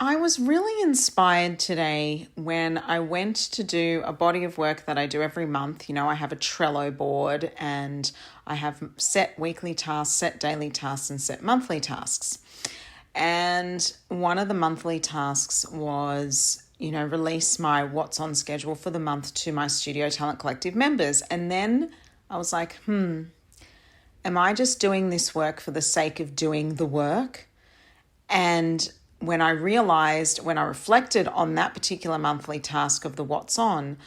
I was really inspired today when I went to do a body of work that I do every month. You know, I have a Trello board and I have set weekly tasks, set daily tasks, and set monthly tasks. And one of the monthly tasks was, release my what's on schedule for the month to my Studio Talent Collective members. And then I was like, am I just doing this work for the sake of doing the work? And when I reflected on that particular monthly task of the what's on,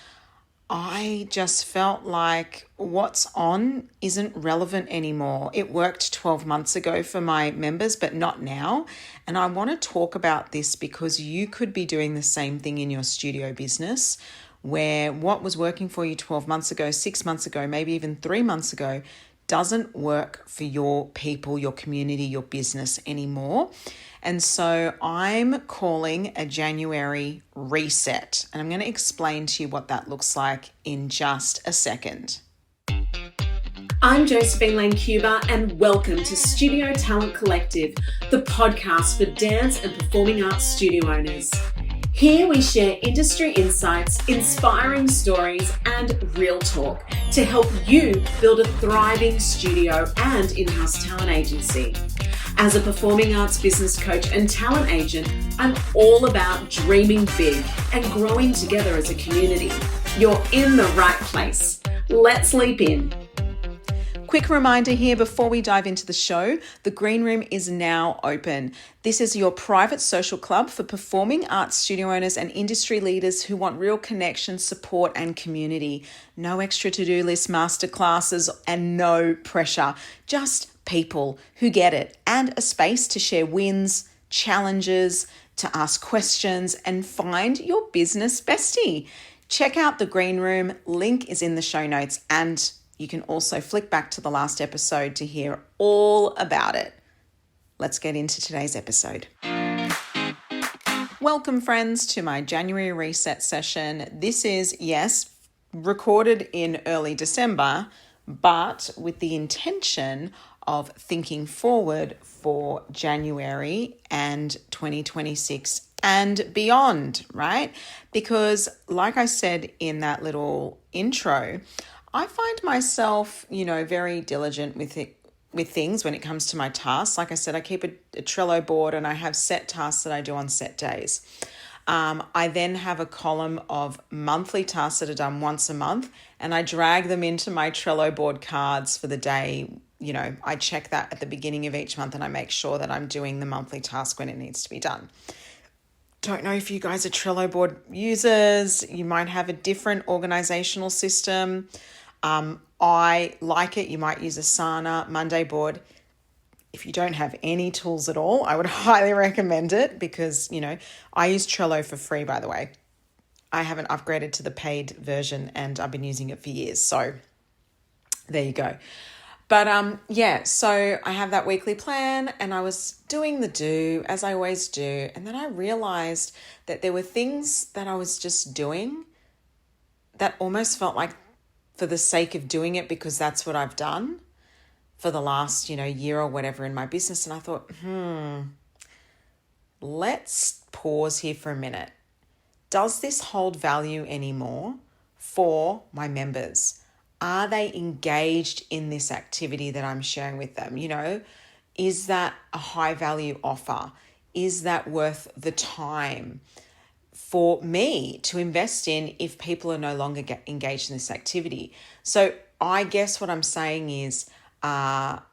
I just felt like what's on isn't relevant anymore. It worked 12 months ago for my members, but not now. And I want to talk about this because you could be doing the same thing in your studio business, where what was working for you 12 months ago, 6 months ago, maybe even 3 months ago, doesn't work for your people, your community, your business anymore. And so I'm calling a January reset. And I'm going to explain to you what that looks like in just a second. I'm Josephine Lancuba and welcome to Studio Talent Collective, the podcast for dance and performing arts studio owners. Here we share industry insights, inspiring stories, and real talk to help you build a thriving studio and in-house talent agency. As a performing arts business coach and talent agent, I'm all about dreaming big and growing together as a community. You're in the right place. Let's leap in. Quick reminder here before we dive into the show, the Greenroom is now open. This is your private social club for performing arts studio owners and industry leaders who want real connection, support, and community. No extra to-do list, masterclasses, and no pressure. Just people who get it, and a space to share wins, challenges, to ask questions, and find your business bestie. Check out the Greenroom. Link is in the show notes, and you can also flick back to the last episode to hear all about it. Let's get into today's episode. Welcome, friends, to my January reset session. This is, yes, recorded in early December, but with the intention of thinking forward for January and 2026 and beyond, right? Because like I said in that little intro, I find myself, very diligent with things when it comes to my tasks. Like I said, I keep a Trello board and I have set tasks that I do on set days. I then have a column of monthly tasks that are done once a month, and I drag them into my Trello board cards for the day. I check that at the beginning of each month and I make sure that I'm doing the monthly task when it needs to be done. Don't know if you guys are Trello board users. You might have a different organizational system. I like it. You might use Asana, Monday board. If you don't have any tools at all, I would highly recommend it because, I use Trello for free, by the way. I haven't upgraded to the paid version and I've been using it for years. So there you go. But so I have that weekly plan and I was doing the do as I always do. And then I realized that there were things that I was just doing that almost felt like for the sake of doing it because that's what I've done for the last, year or whatever in my business. And I thought, let's pause here for a minute. Does this hold value anymore for my members? Are they engaged in this activity that I'm sharing with them? Is that a high value offer? Is that worth the time for me to invest in if people are no longer engaged in this activity? So I guess what I'm saying is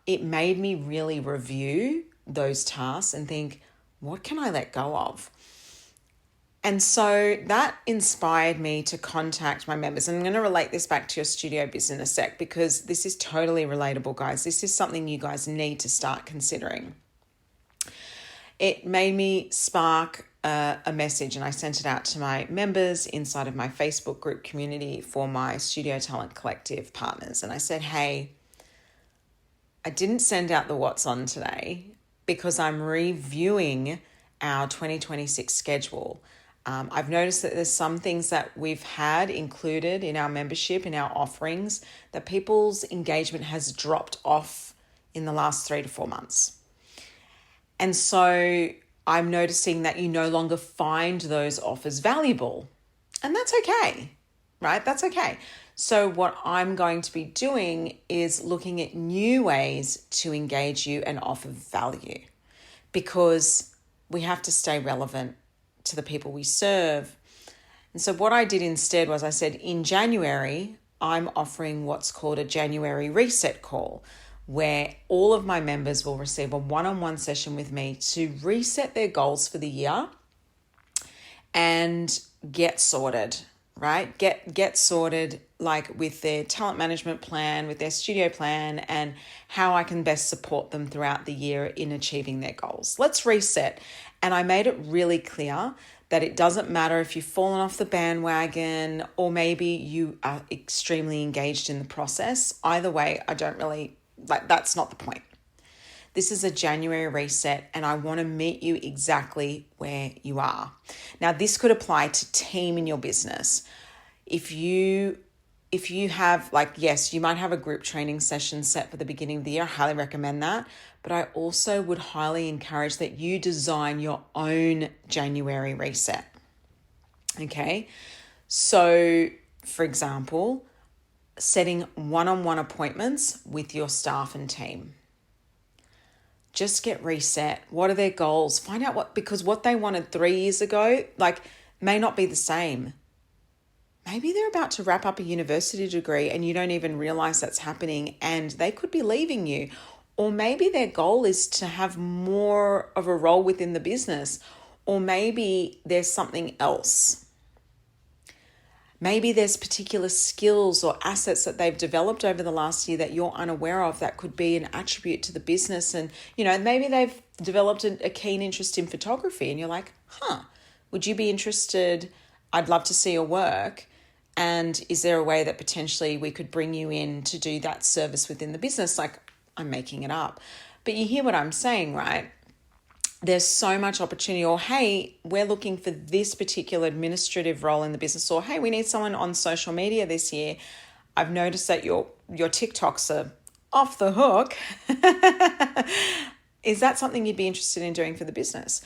it made me really review those tasks and think, what can I let go of? And so that inspired me to contact my members. And I'm going to relate this back to your studio business in a sec because this is totally relatable, guys. This is something you guys need to start considering. It made me spark a message and I sent it out to my members inside of my Facebook group community for my Studio Talent Collective partners. And I said, hey, I didn't send out the what's on today because I'm reviewing our 2026 schedule. I've noticed that there's some things that we've had included in our membership, in our offerings, that people's engagement has dropped off in the last 3 to 4 months. And so I'm noticing that you no longer find those offers valuable. And that's okay, right? That's okay. So what I'm going to be doing is looking at new ways to engage you and offer value, because we have to stay relevant to the people we serve. And so what I did instead was I said, in January, I'm offering what's called a January reset call, where all of my members will receive a one-on-one session with me to reset their goals for the year and get sorted, right? Get sorted, like with their talent management plan, with their studio plan, and how I can best support them throughout the year in achieving their goals. Let's reset. And I made it really clear that it doesn't matter if you've fallen off the bandwagon or maybe you are extremely engaged in the process. Either way, I don't really, that's not the point. This is a January reset, and I want to meet you exactly where you are. Now, this could apply to team in your business. If you have, yes, you might have a group training session set for the beginning of the year. I highly recommend that. But I also would highly encourage that you design your own January reset. Okay. So, for example, setting one-on-one appointments with your staff and team. Just get reset. What are their goals? Find out because what they wanted 3 years ago, may not be the same. Maybe they're about to wrap up a university degree and you don't even realize that's happening, and they could be leaving you. Or maybe their goal is to have more of a role within the business. Or maybe there's something else. Maybe there's particular skills or assets that they've developed over the last year that you're unaware of that could be an attribute to the business. And, maybe they've developed a keen interest in photography and you're like, would you be interested? I'd love to see your work. And is there a way that potentially we could bring you in to do that service within the business? I'm making it up. But you hear what I'm saying, right? There's so much opportunity. Or, hey, we're looking for this particular administrative role in the business. Or, hey, we need someone on social media this year. I've noticed that your TikToks are off the hook. Is that something you'd be interested in doing for the business?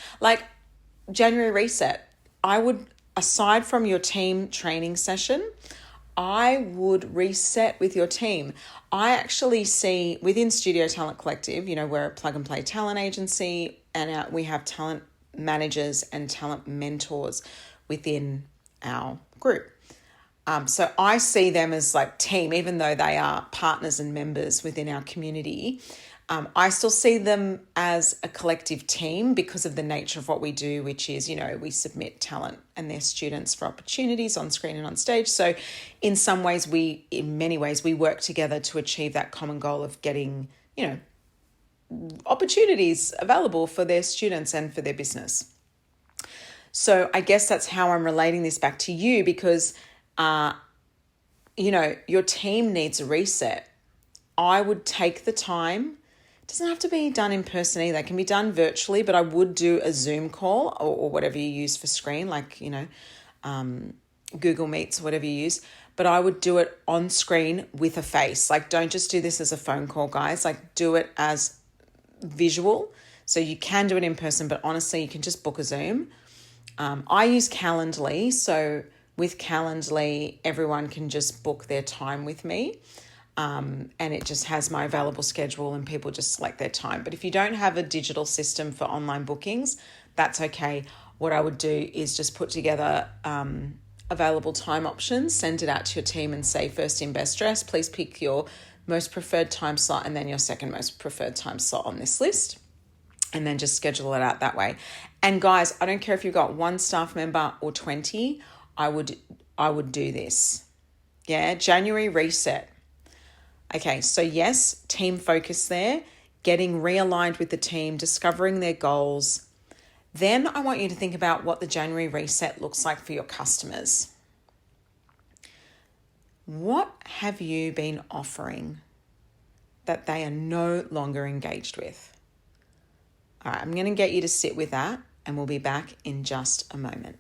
January reset, I would, aside from your team training session, I would reset with your team. I actually see within Studio Talent Collective, we're a plug and play talent agency, and we have talent managers and talent mentors within our group. So I see them as team, even though they are partners and members within our community. I still see them as a collective team because of the nature of what we do, which is, we submit talent and their students for opportunities on screen and on stage. So in many ways, we work together to achieve that common goal of getting, opportunities available for their students and for their business. So I guess that's how I'm relating this back to you, because, your team needs a reset. I would take the time. It doesn't have to be done in person either. It can be done virtually, but I would do a Zoom call or whatever you use for screen, Google Meets, whatever you use. But I would do it on screen with a face. Don't just do this as a phone call, guys. Do it as visual. So you can do it in person, but honestly, you can just book a Zoom. I use Calendly. So with Calendly, everyone can just book their time with me. And it just has my available schedule and people just select their time. But if you don't have a digital system for online bookings, that's okay. What I would do is just put together available time options, send it out to your team and say, first in best dress, please pick your most preferred time slot and then your second most preferred time slot on this list. And then just schedule it out that way. And guys, I don't care if you've got one staff member or 20, I would do this. Yeah, January reset. Okay, so yes, team focus there, getting realigned with the team, discovering their goals. Then I want you to think about what the January reset looks like for your customers. What have you been offering that they are no longer engaged with? All right, I'm going to get you to sit with that and we'll be back in just a moment.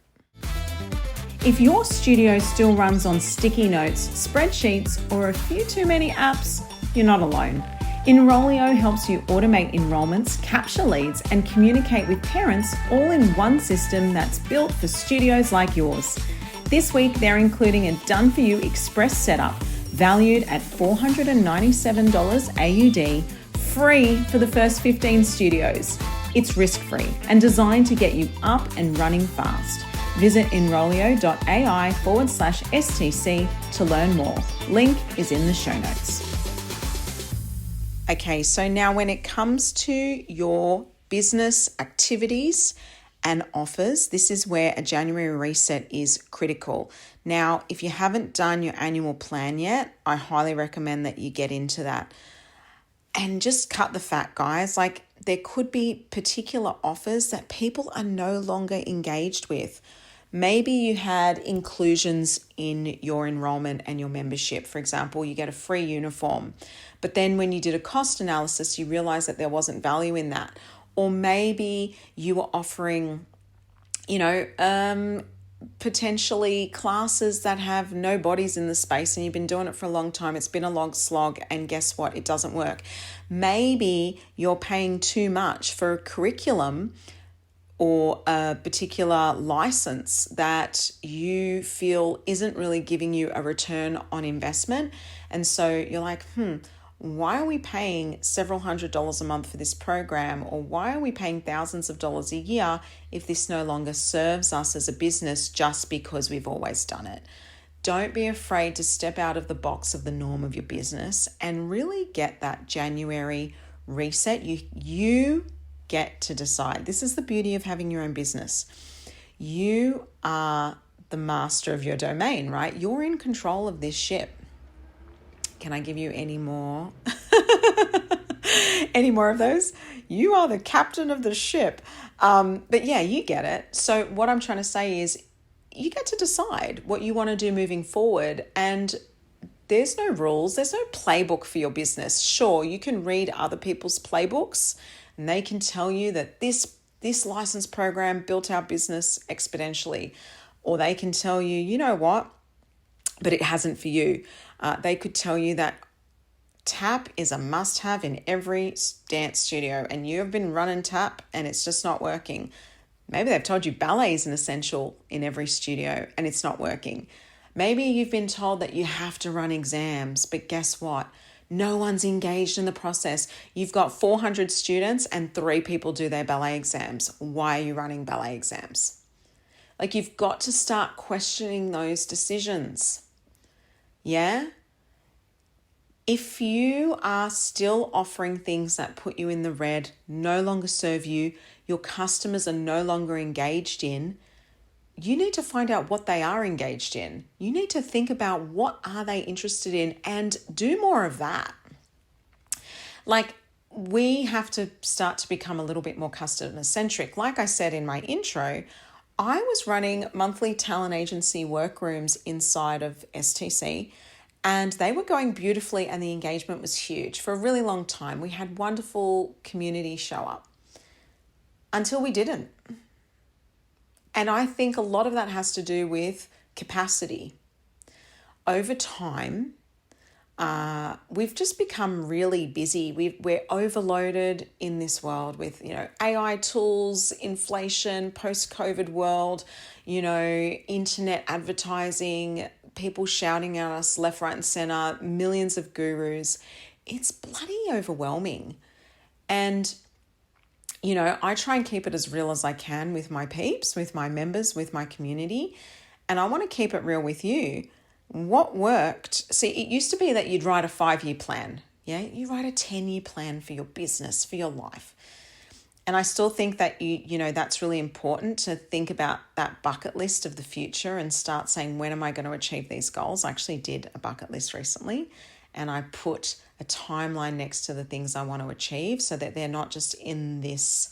If your studio still runs on sticky notes, spreadsheets, or a few too many apps, you're not alone. Enrollio helps you automate enrollments, capture leads, and communicate with parents all in one system that's built for studios like yours. This week, they're including a done-for-you express setup valued at $497 AUD, free for the first 15 studios. It's risk-free and designed to get you up and running fast. Visit enrollio.ai/STC to learn more. Link is in the show notes. Okay, so now when it comes to your business activities and offers, this is where a January reset is critical. Now, if you haven't done your annual plan yet, I highly recommend that you get into that. And just cut the fat, guys. Like, there could be particular offers that people are no longer engaged with. Maybe you had inclusions in your enrollment and your membership. For example, you get a free uniform, but then when you did a cost analysis, you realized that there wasn't value in that. Or maybe you were offering, potentially classes that have no bodies in the space and you've been doing it for a long time. It's been a long slog, and guess what? It doesn't work. Maybe you're paying too much for a curriculum or a particular license that you feel isn't really giving you a return on investment. And so you're like, why are we paying several $100s a month for this program? Or why are we paying thousands of dollars a year if this no longer serves us as a business just because we've always done it? Don't be afraid to step out of the box of the norm of your business and really get that January reset. You get to decide. This is the beauty of having your own business. You are the master of your domain, right? You're in control of this ship. Can I give you any more? Any more of those? You are the captain of the ship. But yeah, you get it. So what I'm trying to say is you get to decide what you want to do moving forward. And there's no rules. There's no playbook for your business. Sure, you can read other people's playbooks and they can tell you that this license program built our business exponentially. Or they can tell you, you know what, but it hasn't for you. They could tell you that tap is a must-have in every dance studio and you have been running tap and it's just not working. Maybe they've told you ballet is an essential in every studio and it's not working. Maybe you've been told that you have to run exams, but guess what? No one's engaged in the process. You've got 400 students and 3 people do their ballet exams. Why are you running ballet exams? Like, you've got to start questioning those decisions. Yeah? If you are still offering things that put you in the red, no longer serve you, your customers are no longer engaged in, you need to find out what they are engaged in. You need to think about what are they interested in and do more of that. Like, we have to start to become a little bit more customer centric. Like I said in my intro, I was running monthly talent agency workrooms inside of STC, and they were going beautifully and the engagement was huge for a really long time. We had wonderful community show up until we didn't. And I think a lot of that has to do with capacity. Over time, we've just become really busy. We're overloaded in this world with, AI tools, inflation, post-COVID world, internet advertising, people shouting at us left, right, and center, millions of gurus. It's bloody overwhelming. And I try and keep it as real as I can with my peeps, with my members, with my community. And I want to keep it real with you. What worked? See, it used to be that you'd write a 5-year plan. Yeah, you write a 10-year plan for your business, for your life. And I still think that that's really important to think about that bucket list of the future and start saying, when am I going to achieve these goals? I actually did a bucket list recently, and I put a timeline next to the things I want to achieve so that they're not just in this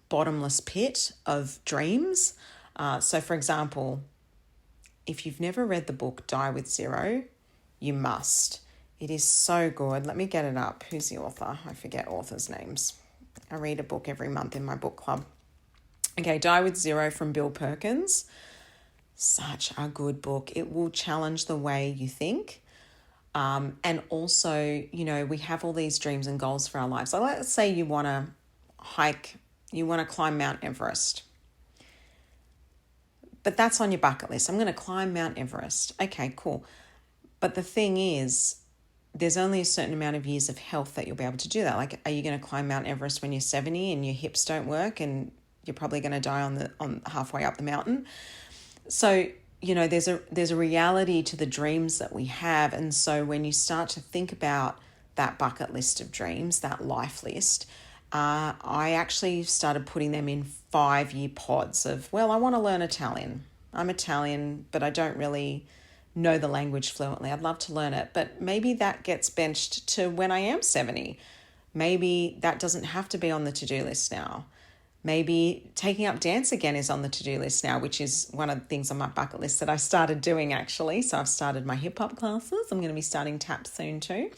bottomless pit of dreams. So for example, if you've never read the book Die with Zero, you must. It is so good. Let me get it up. Who's the author? I forget authors' names. I read a book every month in my book club. Okay, Die with Zero from Bill Perkins. Such a good book. It will challenge the way you think. And also, we have all these dreams and goals for our lives. So let's say you want to hike, you want to climb Mount Everest. But that's on your bucket list. I'm going to climb Mount Everest. Okay, cool. But the thing is, there's only a certain amount of years of health that you'll be able to do that. Like, are you going to climb Mount Everest when you're 70 and your hips don't work and you're probably going to die on halfway up the mountain? So, there's a reality to the dreams that we have. And so when you start to think about that bucket list of dreams, that life list, I actually started putting them in 5-year pods of, well, I want to learn Italian. I'm Italian, but I don't really know the language fluently. I'd love to learn it, but maybe that gets benched to when I am 70. Maybe that doesn't have to be on the to-do list now. Maybe taking up dance again is on the to-do list now, which is one of the things on my bucket list that I started doing actually. So I've started my hip hop classes. I'm going to be starting tap soon too.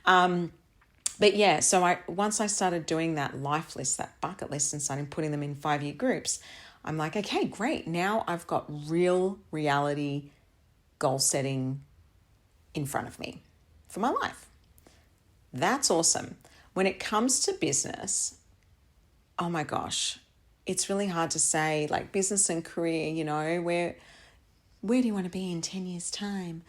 But yeah, so once I started doing that life list, that bucket list, and starting putting them in 5-year groups, I'm like, okay, great. Now I've got real reality goal setting in front of me for my life. That's awesome. When it comes to business, oh my gosh, it's really hard to say, like business and career, where do you want to be in 10 years' time?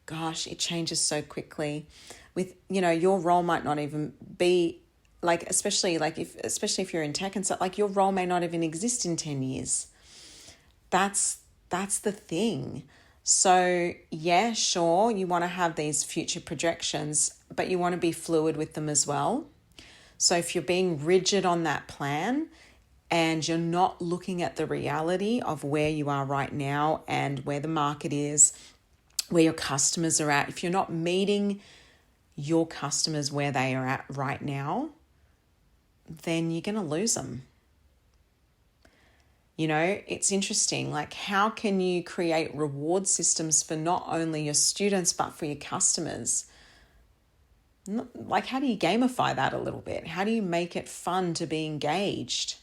Gosh, it changes so quickly. With, your role might not even be like, especially if you're in tech and stuff, like your role may not even exist in 10 years. That's the thing. So yeah, sure, you want to have these future projections, but you want to be fluid with them as well. So if you're being rigid on that plan and you're not looking at the reality of where you are right now and where the market is, where your customers are at, if you're not meeting your customers where they are at right now, then you're going to lose them. It's interesting, like how can you create reward systems for not only your students, but for your customers? Like, how do you gamify that a little bit? How do you make it fun to be engaged?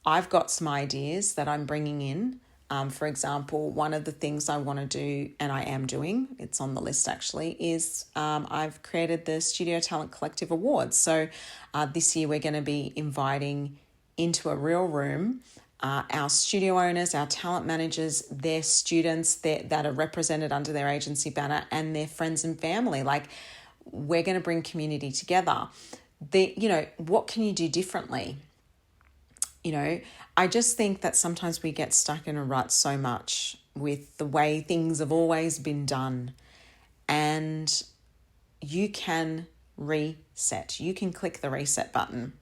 I've got some ideas that I'm bringing in. For example, one of the things I want to do, and I am doing, it's on the list actually, is I've created the Studio Talent Collective Awards. So this year we're going to be inviting into a real room our studio owners, our talent managers, their students that are represented under their agency banner, and their friends and family. Like, we're going to bring community together. What can you do differently? I just think that sometimes we get stuck in a rut so much with the way things have always been done. And you can reset. You can click the reset button.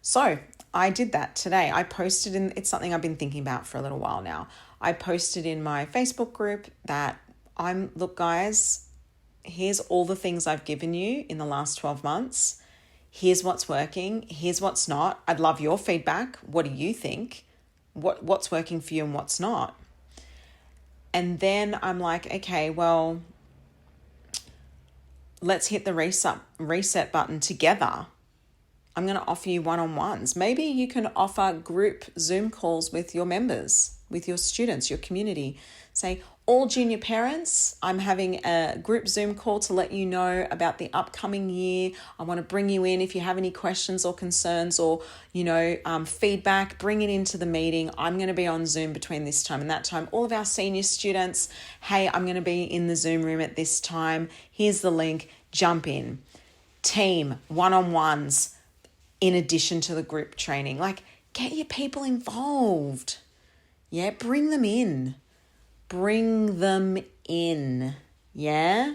So I did that today. I posted it's something I've been thinking about for a little while now. I posted in my Facebook group that look guys, here's all the things I've given you in the last 12 months. Here's what's working. Here's what's not. I'd love your feedback. What do you think? What's working for you and what's not? And then I'm like, okay, well, let's hit the reset button together. I'm going to offer you one-on-ones. Maybe you can offer group Zoom calls with your members, with your students, your community. Say, all junior parents, I'm having a group Zoom call to let you know about the upcoming year. I want to bring you in if you have any questions or concerns or, feedback, bring it into the meeting. I'm going to be on Zoom between this time and that time. All of our senior students, hey, I'm going to be in the Zoom room at this time. Here's the link, jump in. Team, one-on-ones, in addition to the group training. Like, get your people involved. Yeah, bring them in. Bring them in. Yeah?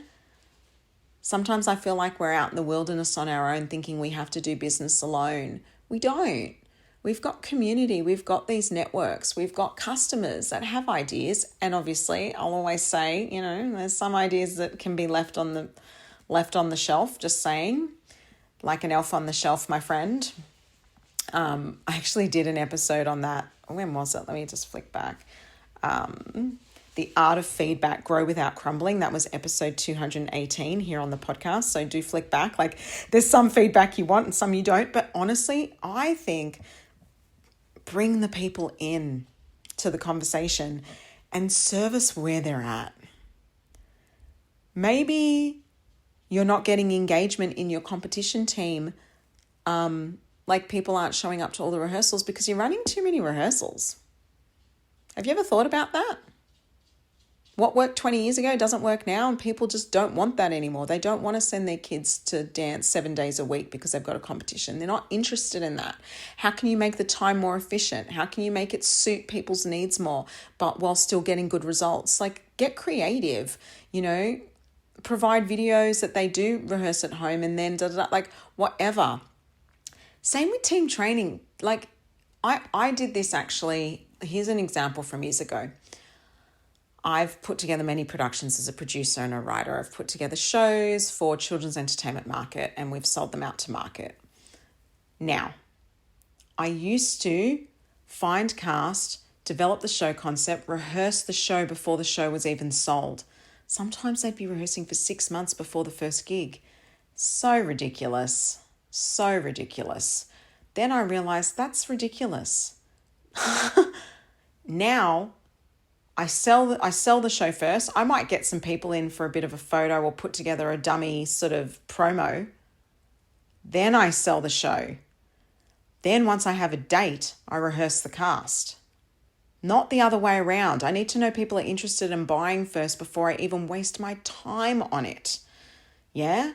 Sometimes I feel like we're out in the wilderness on our own thinking we have to do business alone. We don't. We've got community. We've got these networks. We've got customers that have ideas. And obviously, I'll always say, there's some ideas that can be left on the shelf, just saying. Like an elf on the shelf, my friend. I actually did an episode on that. When was it? Let me just flick back. The Art of Feedback, Grow Without Crumbling. That was episode 218 here on the podcast. So do flick back. Like, there's some feedback you want and some you don't. But honestly, I think bring the people in to the conversation and service where they're at. Maybe you're not getting engagement in your competition team. Like people aren't showing up to all the rehearsals because you're running too many rehearsals. Have you ever thought about that? What worked 20 years ago doesn't work now, and people just don't want that anymore. They don't want to send their kids to dance 7 days a week because they've got a competition. They're not interested in that. How can you make the time more efficient? How can you make it suit people's needs more, but while still getting good results? Like, get creative, provide videos that they do rehearse at home and then like whatever. Same with team training. Like I did this actually. Here's an example from years ago. I've put together many productions as a producer and a writer. I've put together shows for children's entertainment market and we've sold them out to market. Now, I used to find cast, develop the show concept, rehearse the show before the show was even sold. Sometimes they'd be rehearsing for 6 months before the first gig. So ridiculous. So ridiculous. Then I realized that's ridiculous. Now, I sell the show first. I might get some people in for a bit of a photo or put together a dummy sort of promo. Then I sell the show. Then once I have a date, I rehearse the cast. Not the other way around. I need to know people are interested in buying first before I even waste my time on it. Yeah?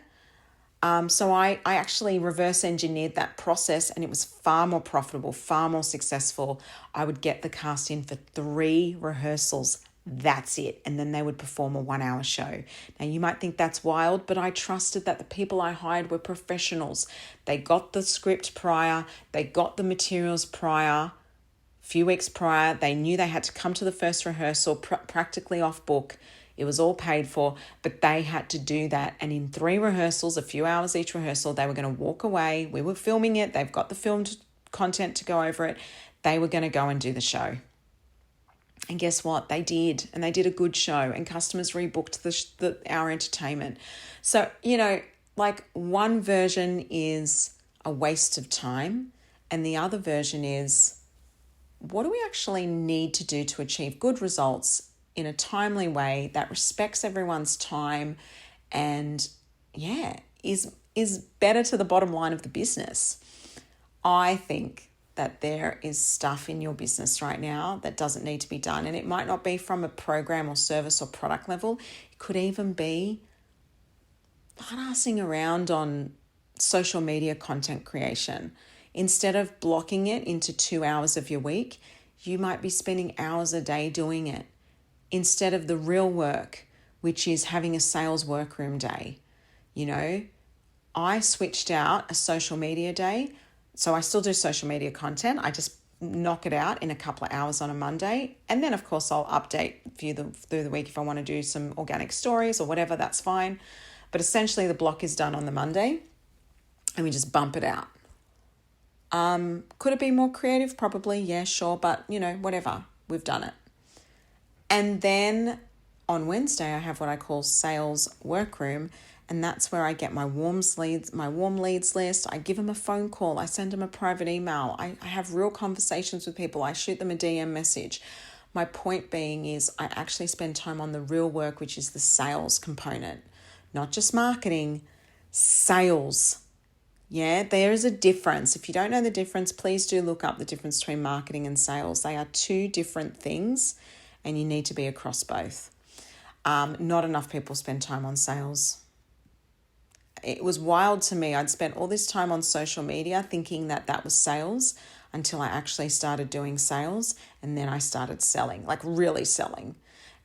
So I actually reverse engineered that process and it was far more profitable, far more successful. I would get the cast in for 3 rehearsals. That's it. And then they would perform a 1-hour show. Now you might think that's wild, but I trusted that the people I hired were professionals. They got the script prior. They got the materials prior. Few weeks prior, they knew they had to come to the first rehearsal, practically off book. It was all paid for, but they had to do that. And in 3 rehearsals, a few hours each rehearsal, they were going to walk away. We were filming it. They've got the filmed content to go over it. They were going to go and do the show. And guess what? They did. And they did a good show. And customers rebooked our entertainment. So, like one version is a waste of time. And the other version is, what do we actually need to do to achieve good results in a timely way that respects everyone's time and is better to the bottom line of the business? I think that there is stuff in your business right now that doesn't need to be done, and it might not be from a program or service or product level. It could even be badassing around on social media content creation. Instead of blocking it into 2 hours of your week, you might be spending hours a day doing it. Instead of the real work, which is having a sales workroom day. I switched out a social media day. So I still do social media content. I just knock it out in a couple of hours on a Monday. And then, of course, I'll update through the week if I want to do some organic stories or whatever, that's fine. But essentially the block is done on the Monday and we just bump it out. Could it be more creative? Probably, yeah, sure. But, whatever, we've done it. And then on Wednesday, I have what I call sales workroom. And that's where I get my warm leads list. I give them a phone call. I send them a private email. I have real conversations with people. I shoot them a DM message. My point being is I actually spend time on the real work, which is the sales component, not just marketing, sales. Yeah, there is a difference. If you don't know the difference, please do look up the difference between marketing and sales. They are 2 different things and you need to be across both. Not enough people spend time on sales. It was wild to me. I'd spent all this time on social media thinking that was sales until I actually started doing sales, and then I started selling, like really selling.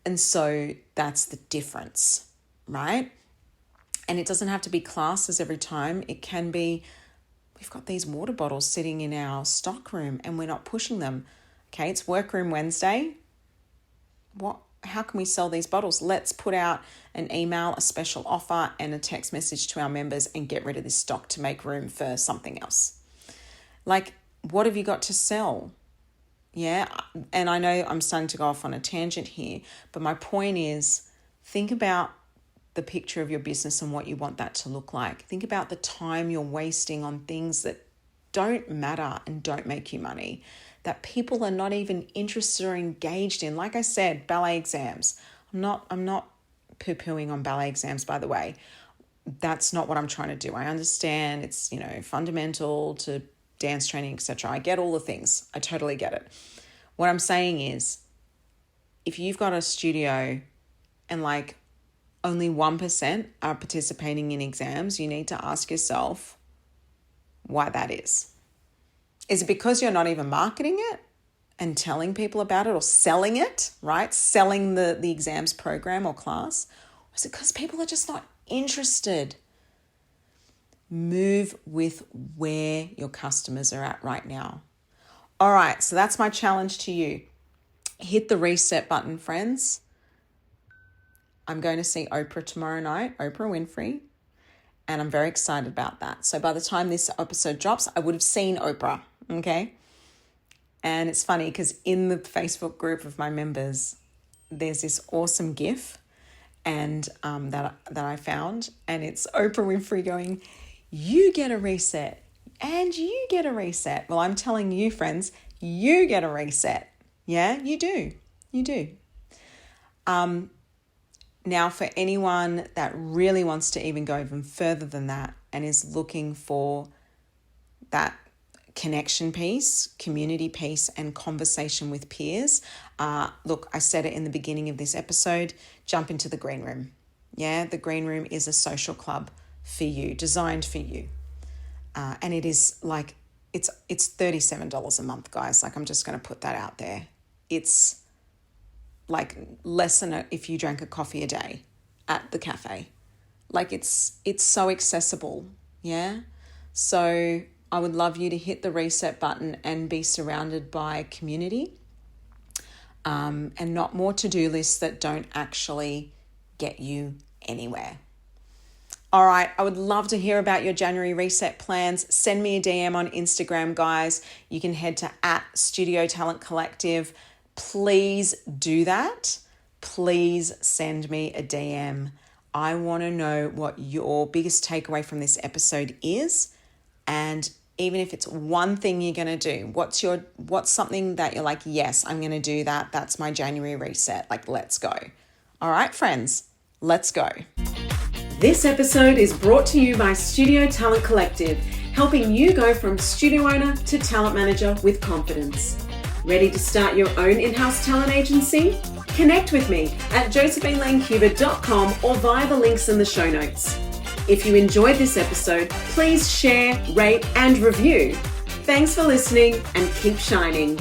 And so that's the difference, right? And it doesn't have to be classes every time. It can be, we've got these water bottles sitting in our stock room and we're not pushing them. Okay, it's Workroom Wednesday. How can we sell these bottles? Let's put out an email, a special offer, and a text message to our members and get rid of this stock to make room for something else. Like, what have you got to sell? Yeah, and I know I'm starting to go off on a tangent here, but my point is, think about the picture of your business and what you want that to look like. Think about the time you're wasting on things that don't matter and don't make you money, that people are not even interested or engaged in. Like I said, ballet exams. I'm not poo-pooing on ballet exams, by the way. That's not what I'm trying to do. I understand it's, fundamental to dance training, etc. I get all the things. I totally get it. What I'm saying is, if you've got a studio and like only 1% are participating in exams, you need to ask yourself why that is. Is it because you're not even marketing it and telling people about it or selling it, right? Selling the exams program or class? Or is it because people are just not interested? Move with where your customers are at right now. All right, so that's my challenge to you. Hit the reset button, friends. I'm going to see Oprah tomorrow night, Oprah Winfrey, and I'm very excited about that. So by the time this episode drops, I would have seen Oprah, okay? And it's funny because in the Facebook group of my members, there's this awesome GIF and that I found, and it's Oprah Winfrey going, "You get a reset and you get a reset." Well, I'm telling you, friends, you get a reset. Yeah, you do. You do. Now, for anyone that really wants to even go even further than that and is looking for that connection piece, community piece, and conversation with peers, look, I said it in the beginning of this episode, jump into the Greenroom. Yeah, the Greenroom is a social club for you, designed for you. And it is like, it's $37 a month, guys. Like, I'm just going to put that out there. It's like less than if you drank a coffee a day at the cafe. Like, it's so accessible. Yeah. So I would love you to hit the reset button and be surrounded by community, and not more to-do lists that don't actually get you anywhere. All right, I would love to hear about your January reset plans. Send me a DM on Instagram, guys. You can head to @Studio Talent Collective. Please do that. Please send me a DM. I want to know what your biggest takeaway from this episode is. And even if it's one thing you're going to do, what's something that you're like, yes, I'm going to do that. That's my January reset. Like, let's go. All right, friends, let's go. This episode is brought to you by Studio Talent Collective, helping you go from studio owner to talent manager with confidence. Ready to start your own in-house talent agency? Connect with me at josephinelancuba.com or via the links in the show notes. If you enjoyed this episode, please share, rate, and review. Thanks for listening and keep shining.